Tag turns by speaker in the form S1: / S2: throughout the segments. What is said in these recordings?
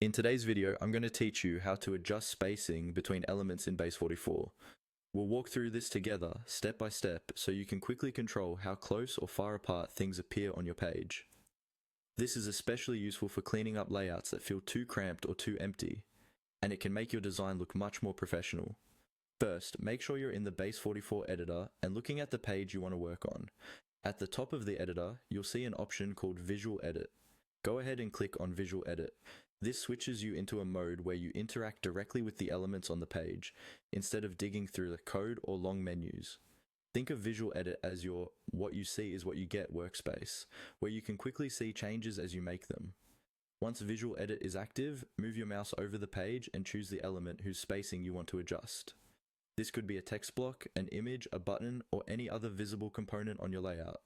S1: In today's video, I'm going to teach you how to adjust spacing between elements in Base44. We'll walk through this together, step by step, so you can quickly control how close or far apart things appear on your page. This is especially useful for cleaning up layouts that feel too cramped or too empty, and it can make your design look much more professional. First, make sure you're in the Base44 editor and looking at the page you want to work on. At the top of the editor, you'll see an option called Visual Edit. Go ahead and click on Visual Edit. This switches you into a mode where you interact directly with the elements on the page, instead of digging through the code or long menus. Think of Visual Edit as your what you see is what you get workspace, where you can quickly see changes as you make them. Once Visual Edit is active, move your mouse over the page and choose the element whose spacing you want to adjust. This could be a text block, an image, a button, or any other visible component on your layout.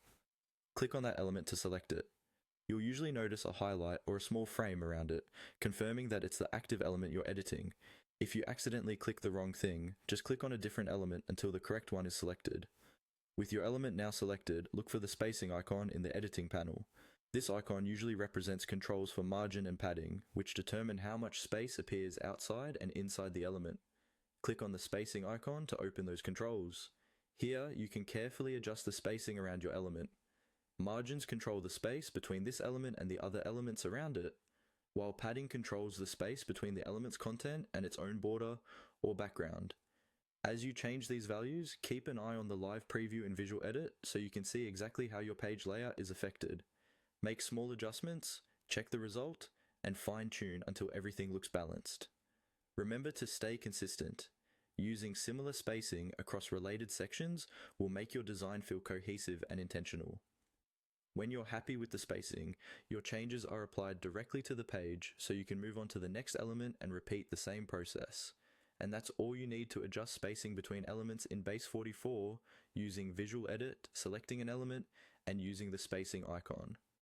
S1: Click on that element to select it. You'll usually notice a highlight or a small frame around it, confirming that it's the active element you're editing. If you accidentally click the wrong thing, just click on a different element until the correct one is selected. With your element now selected, look for the spacing icon in the editing panel. This icon usually represents controls for margin and padding, which determine how much space appears outside and inside the element. Click on the spacing icon to open those controls. Here, you can carefully adjust the spacing around your element. Margins control the space between this element and the other elements around it, while padding controls the space between the element's content and its own border or background. As you change these values, keep an eye on the live preview in Visual Edit so you can see exactly how your page layout is affected. Make small adjustments, check the result, and fine-tune until everything looks balanced. Remember to stay consistent. Using similar spacing across related sections will make your design feel cohesive and intentional. When you're happy with the spacing, your changes are applied directly to the page so you can move on to the next element and repeat the same process. And that's all you need to adjust spacing between elements in Base44 using Visual Edit, selecting an element, and using the spacing icon.